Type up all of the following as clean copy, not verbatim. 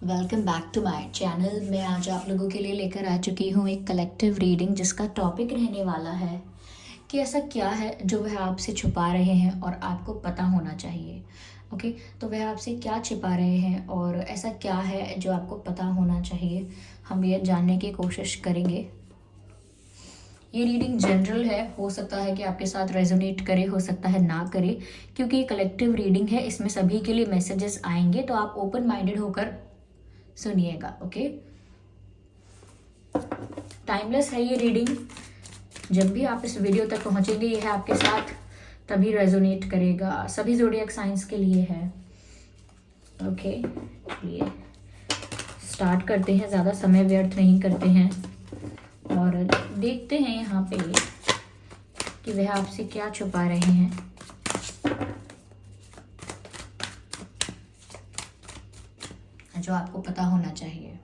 Welcome back to my channel. मैं आज आप लोगों के लिए लेकर आ चुकी हूँ एक कलेक्टिव रीडिंग जिसका टॉपिक रहने वाला है कि ऐसा क्या है जो वह आपसे छुपा रहे हैं और आपको पता होना चाहिए। ओके, तो वह आपसे क्या छिपा रहे हैं और ऐसा क्या है जो आपको पता होना चाहिए, हम ये जानने की कोशिश करेंगे। ये रीडिंग जनरल है, हो सकता है कि आपके साथ रेजोनेट करे, हो सकता है ना करे, क्योंकि ये कलेक्टिव रीडिंग है। इसमें सभी के लिए मैसेजेस आएंगे, तो आप ओपन माइंडेड होकर सुनिएगा। ओके, टाइमलेस है ये रीडिंग। जब भी आप इस वीडियो तक पहुंचेंगे ये है आपके साथ तभी रेजोनेट करेगा। सभी ज़ोडिएक साइंस के लिए है। ओके, चलिए स्टार्ट करते हैं, ज़्यादा समय व्यर्थ नहीं करते हैं और देखते हैं यहाँ पे कि वह आपसे क्या छुपा रहे हैं। जो आपको पता होना चाहिए।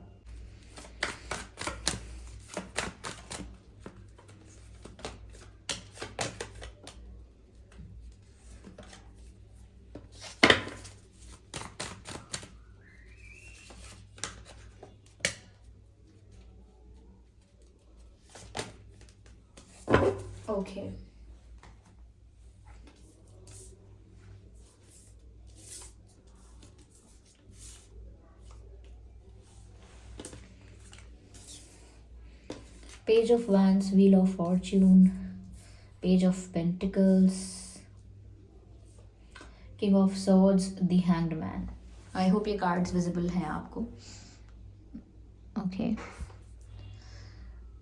Okay, page of wands, wheel of Fortune, page of pentacles, king of swords, the hanged man. I hope ये कार्ड्स विजिबल हैं आपको। ओके,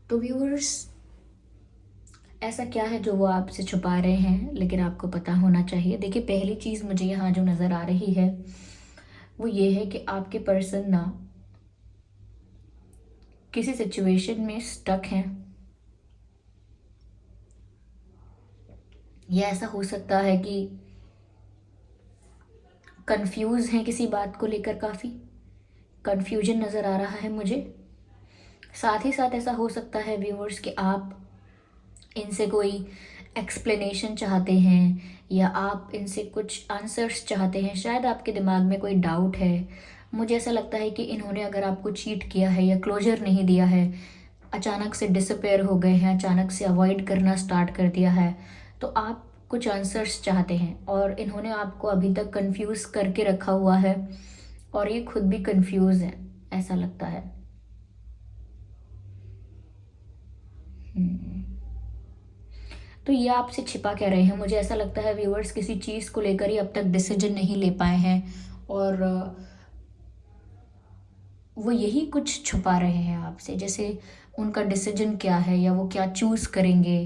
तो व्यूअर्स, ऐसा क्या है जो वो आपसे छुपा रहे हैं लेकिन आपको पता होना चाहिए। देखिए, पहली चीज़ मुझे यहाँ जो नज़र आ रही है वो ये है कि आपके पर्सन ना किसी सिचुएशन में स्टक हैं, या ऐसा हो सकता है कि कंफ्यूज हैं किसी बात को लेकर। काफ़ी कंफ्यूजन नज़र आ रहा है मुझे। साथ ही साथ ऐसा हो सकता है व्यूअर्स कि आप इनसे कोई एक्सप्लेनेशन चाहते हैं या आप इनसे कुछ आंसर्स चाहते हैं। शायद आपके दिमाग में कोई डाउट है। मुझे ऐसा लगता है कि इन्होंने अगर आपको चीट किया है या क्लोजर नहीं दिया है, अचानक से डिसअपेयर हो गए हैं, अचानक से अवॉइड करना स्टार्ट कर दिया है, तो आप कुछ आंसर्स चाहते हैं और इन्होंने आपको अभी तक कंफ्यूज करके रखा हुआ है और ये खुद भी कंफ्यूज है, ऐसा लगता है। तो ये आपसे छिपा क्या रहे हैं? मुझे ऐसा लगता है व्यूअर्स किसी चीज़ को लेकर ही अब तक डिसीजन नहीं ले पाए हैं और वो यही कुछ छुपा रहे हैं आपसे। जैसे उनका डिसीजन क्या है या वो क्या चूज़ करेंगे।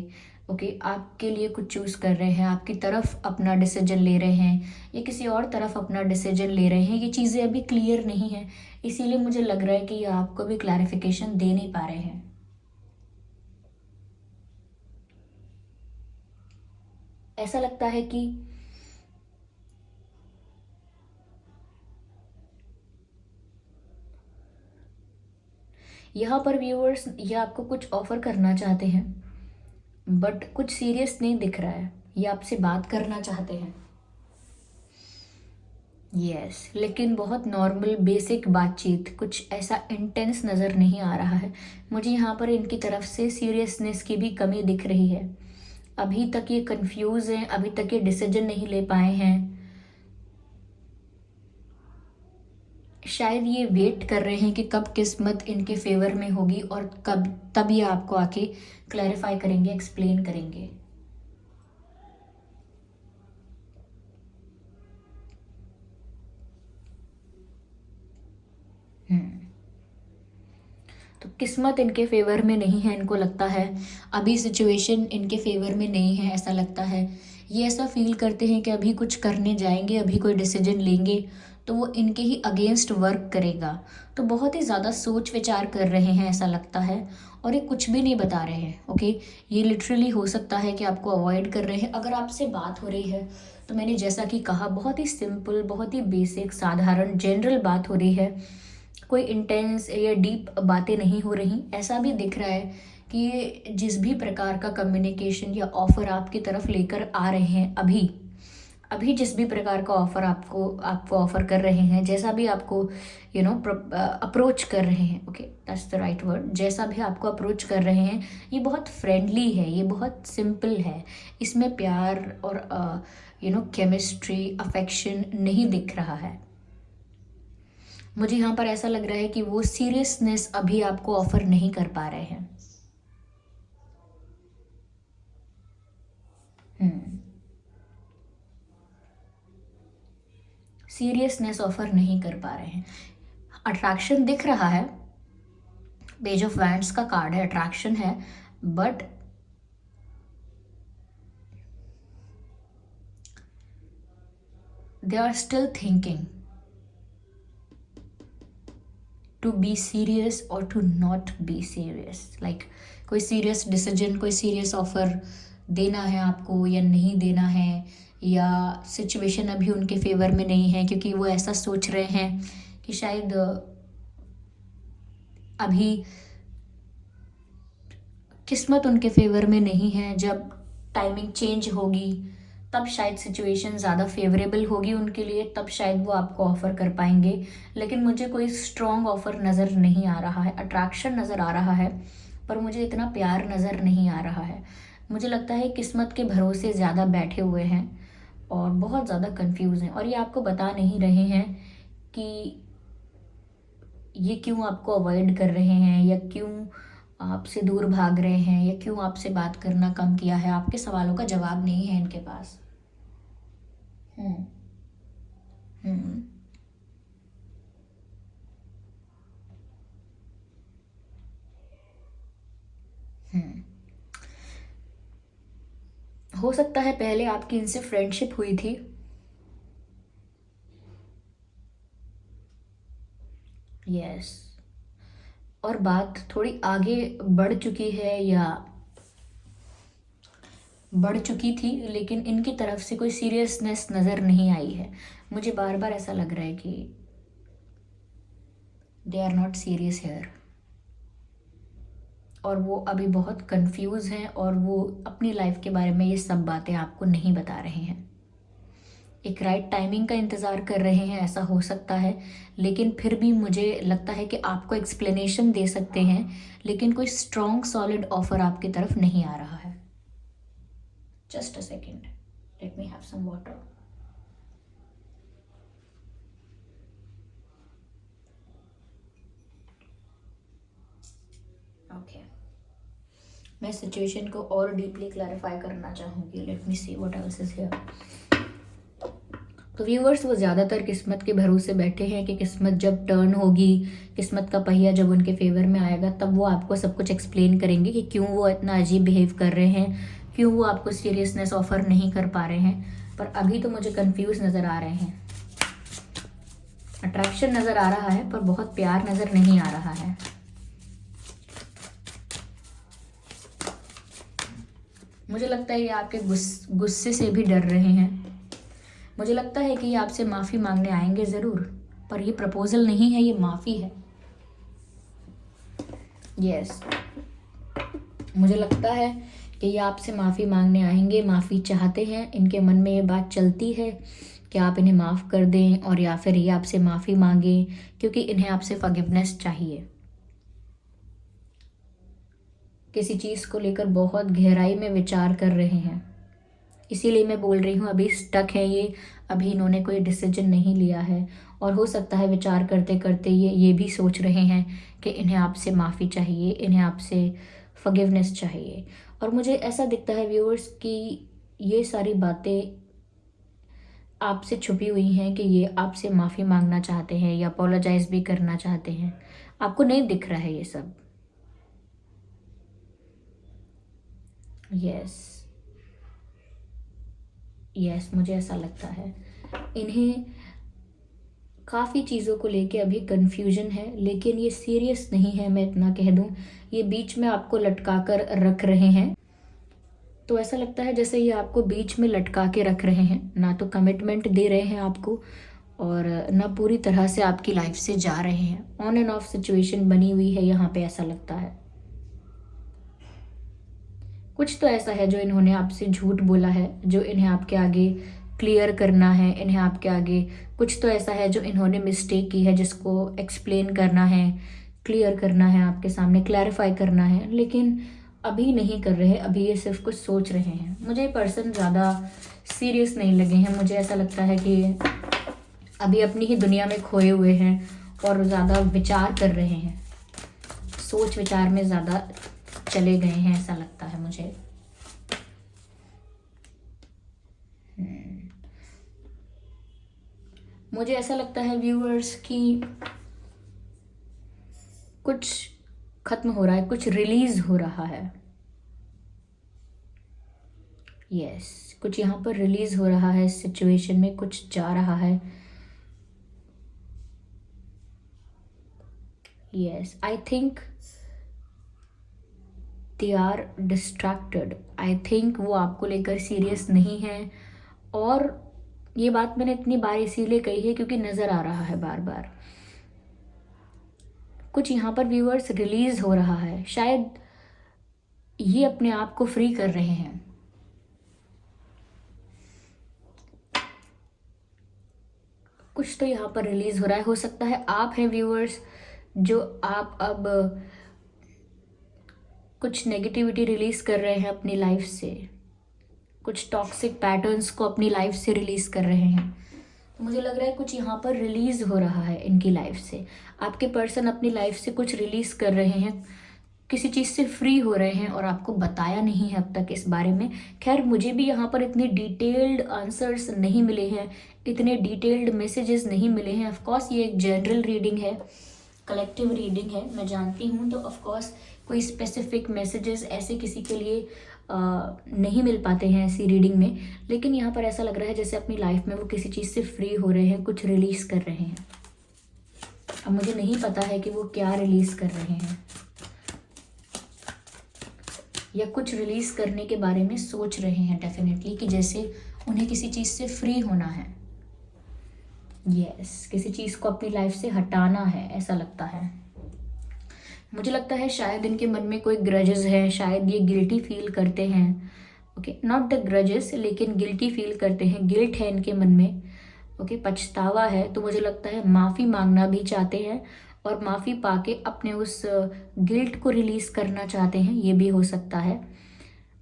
ओके, आपके लिए कुछ चूज़ कर रहे हैं, आपकी तरफ अपना डिसीजन ले रहे हैं या किसी और तरफ अपना डिसीजन ले रहे हैं, ये चीज़ें अभी क्लियर नहीं हैं। इसीलिए मुझे लग रहा है कि ये आपको भी क्लैरिफिकेशन दे नहीं पा रहे हैं। ऐसा लगता है कि यहाँ पर व्यूअर्स ये आपको कुछ ऑफर करना चाहते हैं बट कुछ सीरियस नहीं दिख रहा है। ये आपसे बात करना चाहते हैं, यस, लेकिन बहुत नॉर्मल बेसिक बातचीत, कुछ ऐसा इंटेंस नज़र नहीं आ रहा है। मुझे यहाँ पर इनकी तरफ से सीरियसनेस की भी कमी दिख रही है। अभी तक ये कंफ्यूज हैं, अभी तक ये डिसीजन नहीं ले पाए हैं। शायद ये वेट कर रहे हैं कि कब किस्मत इनके फेवर में होगी और कब तब ये आपको आके क्लैरिफाई करेंगे, एक्सप्लेन करेंगे। तो किस्मत इनके फेवर में नहीं है, इनको लगता है अभी सिचुएशन इनके फेवर में नहीं है। ऐसा लगता है, ये ऐसा फील करते हैं कि अभी कुछ करने जाएंगे, अभी कोई डिसीजन लेंगे तो वो इनके ही अगेंस्ट वर्क करेगा। तो बहुत ही ज़्यादा सोच विचार कर रहे हैं ऐसा लगता है और ये कुछ भी नहीं बता रहे हैं। ओके, ये लिटरली हो सकता है कि आपको अवॉइड कर रहे हैं। अगर आपसे बात हो रही है तो मैंने जैसा कि कहा, बहुत ही सिंपल, बहुत ही बेसिक, साधारण, जनरल बात हो रही है। कोई इंटेंस या डीप बातें नहीं हो रही। ऐसा भी दिख रहा है कि ये जिस भी प्रकार का कम्युनिकेशन या ऑफर आपकी तरफ लेकर आ रहे हैं अभी, अभी जिस भी प्रकार का ऑफ़र आपको ऑफ़र कर रहे हैं, जैसा भी आपको अप्रोच कर रहे हैं, okay that's the right word, जैसा भी आपको अप्रोच कर रहे हैं, ये बहुत फ्रेंडली है, ये बहुत सिंपल है, इसमें प्यार और केमिस्ट्री, अफेक्शन नहीं दिख रहा है। मुझे यहाँ पर ऐसा लग रहा है कि वो सीरियसनेस अभी आपको ऑफ़र नहीं कर पा रहे हैं। सीरियसनेस ऑफर नहीं कर पा रहे हैं। अट्रैक्शन दिख रहा है, पेज ऑफ वैंड्स का कार्ड है, अट्रैक्शन है, but they are still thinking to be serious और to not be serious. Like कोई सीरियस डिसीजन, कोई सीरियस ऑफर देना है आपको या नहीं देना है, या सिचुएशन अभी उनके फेवर में नहीं है, क्योंकि वो ऐसा सोच रहे हैं कि शायद अभी किस्मत उनके फेवर में नहीं है। जब टाइमिंग चेंज होगी तब शायद सिचुएशन ज़्यादा फेवरेबल होगी उनके लिए, तब शायद वो आपको ऑफ़र कर पाएंगे। लेकिन मुझे कोई स्ट्रॉन्ग ऑफ़र नज़र नहीं आ रहा है। अट्रैक्शन नज़र आ रहा है पर मुझे इतना प्यार नज़र नहीं आ रहा है। मुझे लगता है किस्मत के भरोसे ज़्यादा बैठे हुए हैं और बहुत ज़्यादा कंफ्यूज हैं, और ये आपको बता नहीं रहे हैं कि ये क्यों आपको अवॉइड कर रहे हैं, या क्यों आपसे दूर भाग रहे हैं, या क्यों आपसे बात करना कम किया है। आपके सवालों का जवाब नहीं है इनके पास। हम्म हम्म हम्म हो सकता है पहले आपकी इनसे फ्रेंडशिप हुई थी। यस, और बात थोड़ी आगे बढ़ चुकी है या बढ़ चुकी थी, लेकिन इनकी तरफ से कोई सीरियसनेस नज़र नहीं आई है। मुझे बार बार ऐसा लग रहा है कि they are not serious here, और वो अभी बहुत कंफ्यूज हैं, और वो अपनी लाइफ के बारे में ये सब बातें आपको नहीं बता रहे हैं। एक राइट टाइमिंग का इंतज़ार कर रहे हैं, ऐसा हो सकता है, लेकिन फिर भी मुझे लगता है कि आपको एक्सप्लेनेशन दे सकते हैं, लेकिन कोई स्ट्रॉन्ग सॉलिड ऑफर आपकी तरफ नहीं आ रहा है। Just a second, let me have some water. Okay, मैं सिचुएशन को और डीपली क्लैरिफाई करना चाहूँगी। Let me see what else is here. तो व्यूअर्स, वो ज़्यादातर किस्मत के भरोसे बैठे हैं कि किस्मत जब टर्न होगी, किस्मत का पहिया जब उनके फेवर में आएगा, तब वो आपको सब कुछ एक्सप्लेन करेंगे कि क्यों वो इतना अजीब बिहेव कर रहे हैं, क्यों वो आपको सीरियसनेस ऑफर नहीं कर पा रहे हैं। पर अभी तो मुझे कंफ्यूज नज़र आ रहे हैं। अट्रैक्शन नज़र आ रहा है पर बहुत प्यार नज़र नहीं आ रहा है। मुझे लगता है ये आपके गुस्से से भी डर रहे हैं। मुझे लगता है कि ये आपसे माफ़ी मांगने आएंगे ज़रूर, पर ये प्रपोजल नहीं है, ये माफ़ी है। यस, मुझे लगता है कि ये आपसे माफ़ी मांगने आएंगे, माफ़ी चाहते हैं। इनके मन में ये बात चलती है कि आप इन्हें माफ़ कर दें, और या फिर ये आपसे माफ़ी मांगें, क्योंकि इन्हें आपसे फॉरगिवनेस चाहिए। किसी चीज़ को लेकर बहुत गहराई में विचार कर रहे हैं, इसीलिए मैं बोल रही हूँ अभी स्टक है ये। अभी इन्होंने कोई डिसीजन नहीं लिया है, और हो सकता है विचार करते करते ये भी सोच रहे हैं कि इन्हें आपसे माफ़ी चाहिए, इन्हें आपसे फॉरगिवनेस चाहिए। और मुझे ऐसा दिखता है व्यूअर्स कि ये सारी बातें आपसे छुपी हुई हैं, कि ये आपसे माफ़ी मांगना चाहते हैं या अपोलोजाइज भी करना चाहते हैं। आपको नहीं दिख रहा है ये सब। यस, मुझे ऐसा लगता है इन्हें काफ़ी चीज़ों को लेके अभी कन्फ्यूजन है, लेकिन ये सीरियस नहीं है, मैं इतना कह दूँ। ये बीच में आपको लटका कर रख रहे हैं। तो ऐसा लगता है जैसे ये आपको बीच में लटका के रख रहे हैं, ना तो कमिटमेंट दे रहे हैं आपको, और ना पूरी तरह से आपकी लाइफ से जा रहे हैं। ऑन एंड ऑफ सिचुएशन बनी हुई है यहाँ पे, ऐसा लगता है। कुछ तो ऐसा है जो इन्होंने आपसे झूठ बोला है, जो इन्हें आपके आगे क्लियर करना है इन्हें आपके आगे। कुछ तो ऐसा है जो इन्होंने मिस्टेक की है जिसको एक्सप्लेन करना है, क्लियर करना है आपके सामने, क्लैरिफाई करना है, लेकिन अभी नहीं कर रहे, अभी ये सिर्फ कुछ सोच रहे हैं। मुझे पर्सन ज़्यादा सीरियस नहीं लगे हैं। मुझे ऐसा लगता है कि अभी अपनी ही दुनिया में खोए हुए हैं और ज़्यादा विचार कर रहे हैं, सोच विचार में ज़्यादा चले गए हैं, ऐसा लगता है मुझे। मुझे ऐसा लगता है व्यूअर्स कि कुछ खत्म हो रहा है, कुछ रिलीज हो रहा है। यस, कुछ यहाँ पर रिलीज हो रहा है, इस सिचुएशन में कुछ जा रहा है। Yes, I think they are distracted. I think वो आपको लेकर सीरियस नहीं है। और ये बात मैंने इतनी बार इसीलिए कही है क्योंकि नज़र आ रहा है बार बार कुछ यहाँ पर व्यूअर्स रिलीज हो रहा है। शायद ये अपने आप को फ्री कर रहे हैं। कुछ तो यहाँ पर रिलीज हो रहा है। हो सकता है आप हैं व्यूअर्स जो आप अब कुछ नेगेटिविटी रिलीज कर रहे हैं अपनी लाइफ से, कुछ टॉक्सिक पैटर्न्स को अपनी लाइफ से रिलीज कर रहे हैं। तो मुझे लग रहा है कुछ यहाँ पर रिलीज हो रहा है इनकी लाइफ से। आपके पर्सन अपनी लाइफ से कुछ रिलीज कर रहे हैं, किसी चीज़ से फ्री हो रहे हैं और आपको बताया नहीं है अब तक इस बारे में। खैर, मुझे भी यहाँ पर इतनी डिटेल्ड आंसर्स नहीं मिले हैं, इतने डिटेल्ड मैसेजेस नहीं मिले हैं। ऑफकोर्स ये एक जनरल रीडिंग है, कलेक्टिव रीडिंग है, मैं जानती हूँ। तो ऑफकोर्स कोई स्पेसिफिक मैसेजेस ऐसे किसी के लिए नहीं मिल पाते हैं ऐसी रीडिंग में। लेकिन यहाँ पर ऐसा लग रहा है जैसे अपनी लाइफ में वो किसी चीज़ से फ्री हो रहे हैं, कुछ रिलीज़ कर रहे हैं। अब मुझे नहीं पता है कि वो क्या रिलीज़ कर रहे हैं, या कुछ रिलीज़ करने के बारे में सोच रहे हैं डेफिनेटली, कि जैसे उन्हें किसी चीज़ से फ्री होना है। यस, किसी चीज़ को अपनी लाइफ से हटाना है, ऐसा लगता है। मुझे लगता है शायद इनके मन में कोई ग्रजेस है, शायद ये गिल्टी फील करते हैं। ओके, नॉट द ग्रजेस, लेकिन गिल्टी फील करते हैं, गिल्ट है इनके मन में। ओके, पछतावा है। तो मुझे लगता है माफ़ी मांगना भी चाहते हैं और माफ़ी पाके अपने उस गिल्ट को रिलीज़ करना चाहते हैं, ये भी हो सकता है।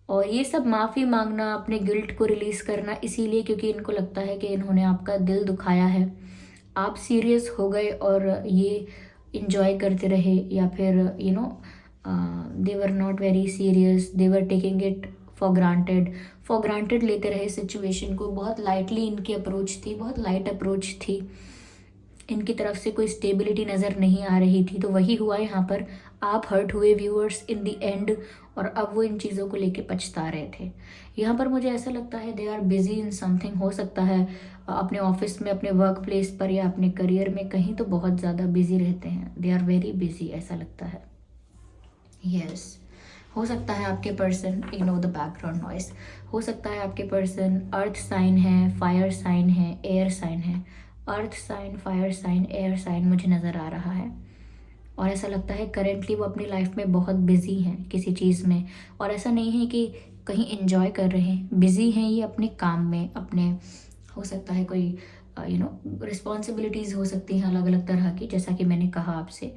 और ये सब माफ़ी मांगना, अपने गिल्ट को रिलीज़ करना इसीलिए क्योंकि इनको लगता है कि इन्होंने आपका दिल दुखाया है, आप सीरियस हो गए और ये इंजॉय करते रहे, या फिर they were not very serious, they were taking it for granted लेते रहे सिचुएशन को। बहुत लाइटली इनकी अप्रोच थी, बहुत लाइट अप्रोच थी, इनकी तरफ से कोई स्टेबिलिटी नज़र नहीं आ रही थी। तो वही हुआ यहाँ पर, आप हर्ट हुए व्यूअर्स इन द एंड, और अब वो इन चीज़ों को लेके पछता रहे थे। यहाँ पर मुझे ऐसा लगता है they are busy in something. हो सकता है अपने ऑफिस में, अपने वर्क प्लेस पर, या अपने करियर में कहीं तो बहुत ज़्यादा बिजी रहते हैं। दे आर वेरी बिजी, ऐसा लगता है। यस, हो सकता है आपके person, ignore the background noise, हो सकता है आपके पर्सन अर्थ साइन है, फायर साइन है, एयर साइन है। Earth sign, fire sign, air sign मुझे नज़र आ रहा है। और ऐसा लगता है करेंटली वो अपनी लाइफ में बहुत बिजी हैं किसी चीज़ में। और ऐसा नहीं है कि कहीं एंजॉय कर रहे हैं, बिजी हैं ये अपने काम में, अपने, हो सकता है कोई रिस्पॉन्सिबिलिटीज़ हो सकती हैं अलग अलग तरह की, जैसा कि मैंने कहा आपसे।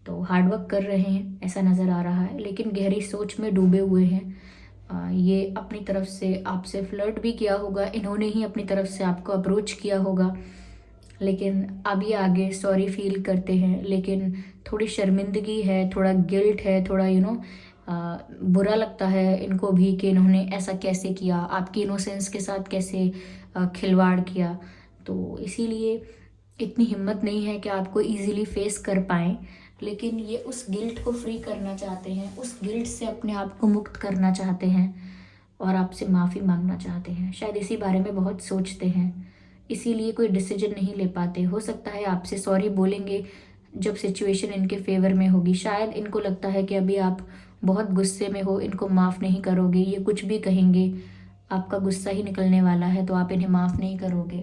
तो हार्डवर्क कर रहे हैं ऐसा नज़र आ रहा है, लेकिन गहरी सोच में डूबे हुए हैं। ये अपनी तरफ से आपसे फ्लर्ट भी किया होगा, इन्होंने ही अपनी तरफ से आपको अप्रोच किया होगा, लेकिन अब ये आगे सॉरी फील करते हैं, लेकिन थोड़ी शर्मिंदगी है, थोड़ा गिल्ट है, थोड़ा बुरा लगता है इनको भी कि इन्होंने ऐसा कैसे किया, आपकी इनोसेंस के साथ कैसे खिलवाड़ किया। तो इसीलिए इतनी हिम्मत नहीं है कि आपको इजीली फेस कर पाएँ, लेकिन ये उस गिल्ट को फ्री करना चाहते हैं, उस गिल्ट से अपने आप को मुक्त करना चाहते हैं और आपसे माफ़ी मांगना चाहते हैं। शायद इसी बारे में बहुत सोचते हैं, इसीलिए कोई डिसीजन नहीं ले पाते। हो सकता है आपसे सॉरी बोलेंगे जब सिचुएशन इनके फेवर में होगी। शायद इनको लगता है कि अभी आप बहुत गुस्से में हो, इनको माफ़ नहीं करोगे, ये कुछ भी कहेंगे, आपका गुस्सा ही निकलने वाला है, तो आप इन्हें माफ़ नहीं करोगे।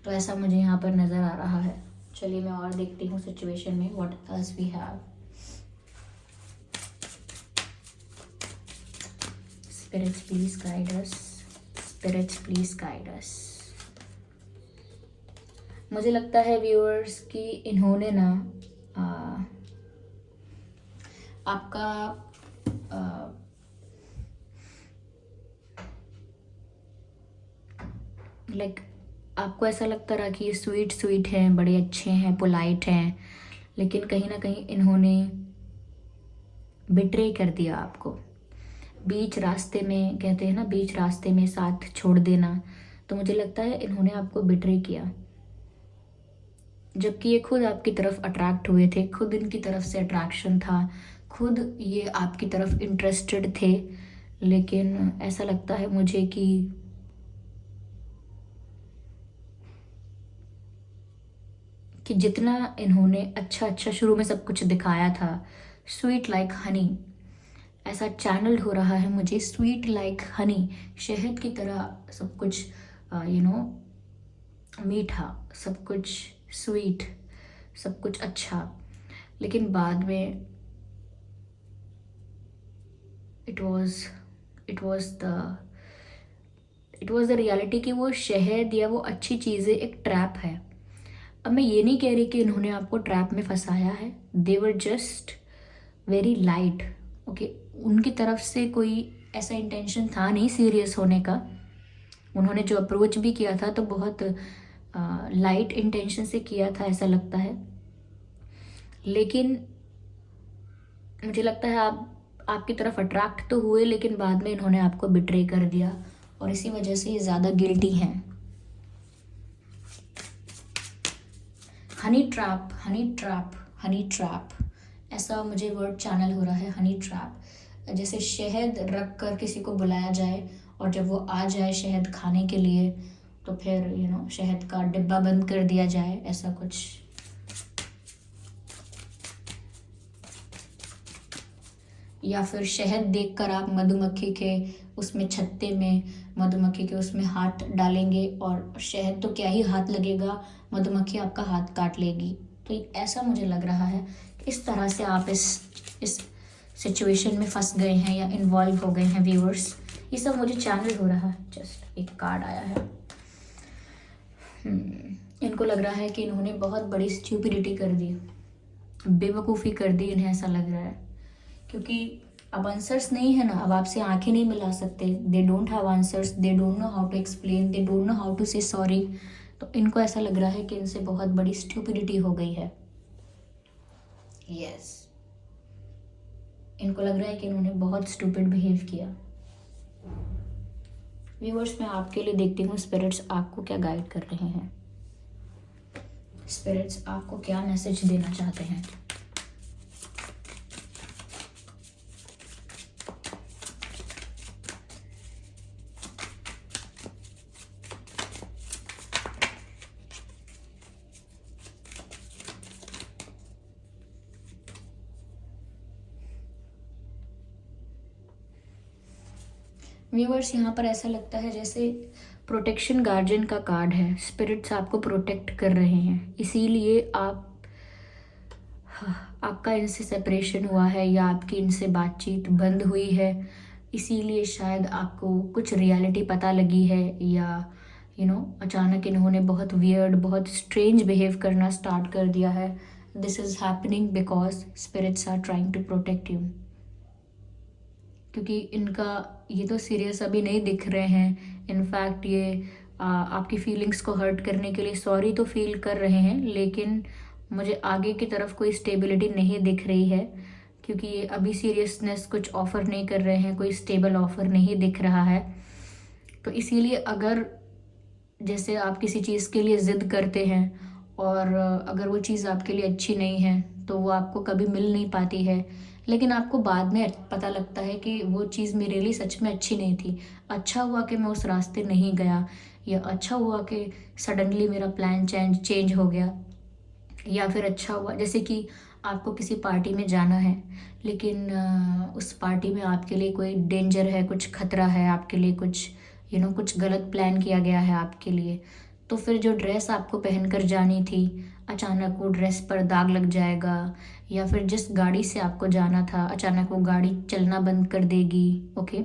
तो ऐसा मुझे यहाँ पर नज़र आ रहा है। चलिए मैं और देखती हूँ सिचुएशन में what else we have. Spirits please guide us, spirits please guide us. मुझे लगता है व्यूअर्स कि इन्होंने ना आपका लाइक आपको ऐसा लगता रहा कि ये स्वीट स्वीट हैं, बड़े अच्छे हैं, पोलाइट हैं, लेकिन कहीं ना कहीं इन्होंने बिट्रे कर दिया आपको। बीच रास्ते में, कहते हैं ना बीच रास्ते में साथ छोड़ देना, तो मुझे लगता है इन्होंने आपको बिट्रे किया। जबकि ये खुद आपकी तरफ अट्रैक्ट हुए थे, खुद इनकी तरफ से अट्रैक्शन था, खुद ये आपकी तरफ इंटरेस्टेड थे, लेकिन ऐसा लगता है मुझे कि जितना इन्होंने अच्छा अच्छा शुरू में सब कुछ दिखाया था, स्वीट लाइक हनी, ऐसा चैनल्ड हो रहा है मुझे, स्वीट लाइक हनी, शहद की तरह सब कुछ, मीठा, सब कुछ स्वीट, सब कुछ अच्छा, लेकिन बाद में इट वॉज द रियलिटी कि वो शहद या वो अच्छी चीज़ें एक ट्रैप है। अब मैं ये नहीं कह रही कि इन्होंने आपको ट्रैप में फंसाया है, they were just very light, okay. उनकी तरफ से कोई ऐसा इंटेंशन था नहीं सीरियस होने का। उन्होंने जो अप्रोच भी किया था तो बहुत लाइट इंटेंशन से किया था, ऐसा लगता है। लेकिन मुझे लगता है आपकी तरफ अट्रैक्ट तो हुए, लेकिन बाद में इन्होंने आपको बिट्रे कर दिया, और इसी वजह से ये ज़्यादा गिल्टी हैं। Honey trap, honey trap, honey trap, ऐसा मुझे वर्ड चैनल हो रहा है, हनी ट्रैप। जैसे शहद रख कर किसी को बुलाया जाए, और जब वो आ जाए शहद खाने के लिए, तो फिर शहद का डिब्बा बंद कर दिया जाए, ऐसा कुछ। या फिर शहद देखकर आप मधुमक्खी के उसमें छत्ते में, मधुमक्खी के उसमें हाथ डालेंगे, और शहद तो क्या ही हाथ लगेगा, मधुमक्खी आपका हाथ काट लेगी। तो ऐसा मुझे लग रहा है, इस तरह से आप इस सिचुएशन में फंस गए हैं या इन्वॉल्व हो गए हैं व्यूअर्स। ये सब मुझे चैनल हो रहा है। जस्ट एक कार्ड आया है। इनको लग रहा है कि इन्होंने बहुत बड़ी स्टूपिडिटी कर दी, बेवकूफ़ी कर दी, इन्हें ऐसा लग रहा है, क्योंकि अब आंसर्स नहीं है ना, अब आपसे आंखें नहीं मिला सकते। They don't have answers, they don't know how to explain, they don't know how to say sorry. तो इनको ऐसा लग रहा है कि इनसे बहुत बड़ी स्टूपिडिटी हो गई है। यस, इनको लग रहा है कि इन्होंने बहुत स्टूपिड बिहेव किया। व्यूअर्स, मैं आपके लिए देखती हूँ स्पिरिट्स आपको क्या गाइड कर रहे हैं, स्पिरिट्स आपको क्या मैसेज देना चाहते हैं। व्यूअर्स, यहाँ पर ऐसा लगता है जैसे प्रोटेक्शन गार्जियन का कार्ड है। स्पिरिट्स आपको प्रोटेक्ट कर रहे हैं, इसीलिए आपका इनसे सेपरेशन हुआ है या आपकी इनसे बातचीत बंद हुई है, इसीलिए शायद आपको कुछ रियलिटी पता लगी है, या अचानक इन्होंने बहुत वियर्ड, बहुत स्ट्रेंज बिहेव करना स्टार्ट कर दिया है। This is happening because spirits are trying to protect you. क्योंकि इनका ये तो सीरियस अभी नहीं दिख रहे हैं, इनफैक्ट ये आपकी फीलिंग्स को हर्ट करने के लिए सॉरी तो फील कर रहे हैं, लेकिन मुझे आगे की तरफ कोई स्टेबिलिटी नहीं दिख रही है, क्योंकि ये अभी सीरियसनेस कुछ ऑफ़र नहीं कर रहे हैं, कोई स्टेबल ऑफ़र नहीं दिख रहा है। तो इसीलिए अगर जैसे आप किसी चीज़ के लिए ज़िद करते हैं, और अगर वो चीज़ आपके लिए अच्छी नहीं है तो वो आपको कभी मिल नहीं पाती है, लेकिन आपको बाद में पता लगता है कि वो चीज़ मेरे लिए सच में अच्छी नहीं थी। अच्छा हुआ कि मैं उस रास्ते नहीं गया, या अच्छा हुआ कि सडनली मेरा प्लान चेंज हो गया, या फिर अच्छा हुआ जैसे कि आपको किसी पार्टी में जाना है, लेकिन उस पार्टी में आपके लिए कोई डेंजर है, कुछ खतरा है आपके लिए, कुछ कुछ गलत प्लान किया गया है आपके लिए। तो फिर जो ड्रेस आपको पहनकर जानी थी, अचानक वो ड्रेस पर दाग लग जाएगा, या फिर जिस गाड़ी से आपको जाना था अचानक वो गाड़ी चलना बंद कर देगी, ओके।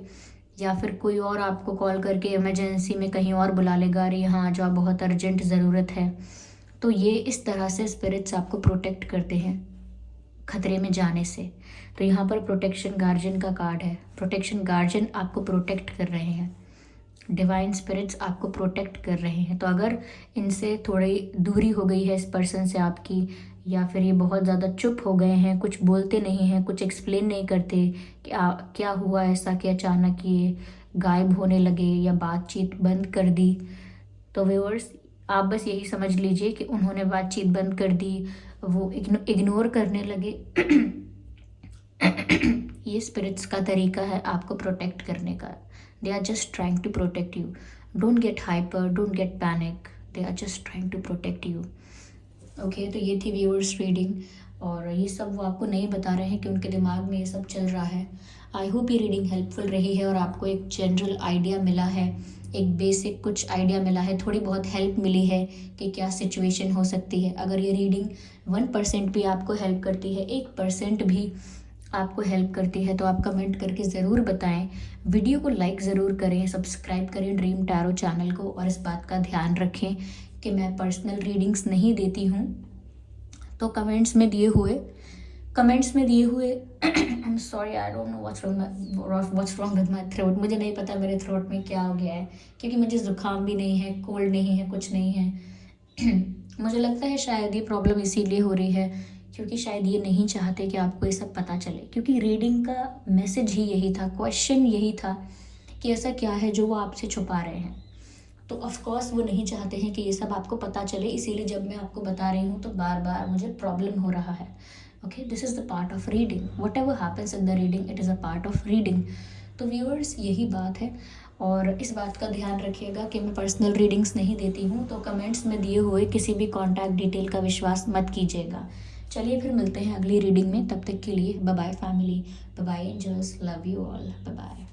या फिर कोई और आपको कॉल करके इमरजेंसी में कहीं और बुला लेगा, अरे यहाँ आ जाओ बहुत अर्जेंट ज़रूरत है। तो ये इस तरह से स्पिरिट्स आपको प्रोटेक्ट करते हैं खतरे में जाने से। तो यहाँ पर प्रोटेक्शन गार्जियन का कार्ड है। प्रोटेक्शन गार्जियन आपको प्रोटेक्ट कर रहे हैं, डिवाइन स्पिरिट्स आपको प्रोटेक्ट कर रहे हैं। तो अगर इनसे थोड़ी दूरी हो गई है इस पर्सन से आपकी, या फिर ये बहुत ज़्यादा चुप हो गए हैं, कुछ बोलते नहीं हैं, कुछ एक्सप्लेन नहीं करते कि क्या हुआ ऐसा कि अचानक ये गायब होने लगे या बातचीत बंद कर दी, तो व्यूअर्स आप बस यही समझ लीजिए कि उन्होंने बातचीत बंद कर दी, वो इग्नोर करने लगे। ये स्पिरिट्स का तरीका है आपको प्रोटेक्ट करने का। They are just trying to protect you. Don't get hyper, don't get panic, they are just trying to protect you. Okay, तो ये थी व्यूअर्स रीडिंग, और ये सब वो आपको नहीं बता रहे हैं कि उनके दिमाग में ये सब चल रहा है। आई होप ये रीडिंग हेल्पफुल रही है और आपको एक जनरल आइडिया मिला है, एक बेसिक कुछ आइडिया मिला है, थोड़ी बहुत हेल्प मिली है कि क्या सिचुएशन हो सकती है। अगर ये रीडिंग 1% भी आपको हेल्प करती है, 1% भी आपको हेल्प करती है, तो आप कमेंट करके ज़रूर बताएं। वीडियो को लाइक ज़रूर करें, सब्सक्राइब करें ड्रीम टैरो चैनल को, और इस बात का ध्यान रखें कि मैं पर्सनल रीडिंग्स नहीं देती हूँ। तो कमेंट्स में दिए हुए I am sorry, I don't know what's wrong with my throat. मुझे नहीं पता मेरे थ्रोट में क्या हो गया है, क्योंकि मुझे ज़ुकाम भी नहीं है, कोल्ड नहीं है, कुछ नहीं है। मुझे लगता है शायद ये प्रॉब्लम इसीलिए हो रही है क्योंकि शायद ये नहीं चाहते कि आपको ये सब पता चले, क्योंकि रीडिंग का मैसेज ही यही था, क्वेश्चन यही था कि ऐसा क्या है जो वो आपसे छुपा रहे हैं। तो ऑफ कोर्स वो नहीं चाहते हैं कि ये सब आपको पता चले, इसीलिए जब मैं आपको बता रही हूँ तो बार बार मुझे प्रॉब्लम हो रहा है। Okay, this is the part of reading, what ever happens in the reading it is a part of reading. तो व्यूअर्स यही बात है, और इस बात का ध्यान रखिएगा कि मैं पर्सनल रीडिंग्स नहीं देती हूँ, तो कमेंट्स में दिए हुए किसी भी कॉन्टैक्ट डिटेल का विश्वास मत कीजिएगा। चलिए फिर मिलते हैं अगली रीडिंग में, तब तक के लिए bye bye family, bye bye angels, love you all, bye bye.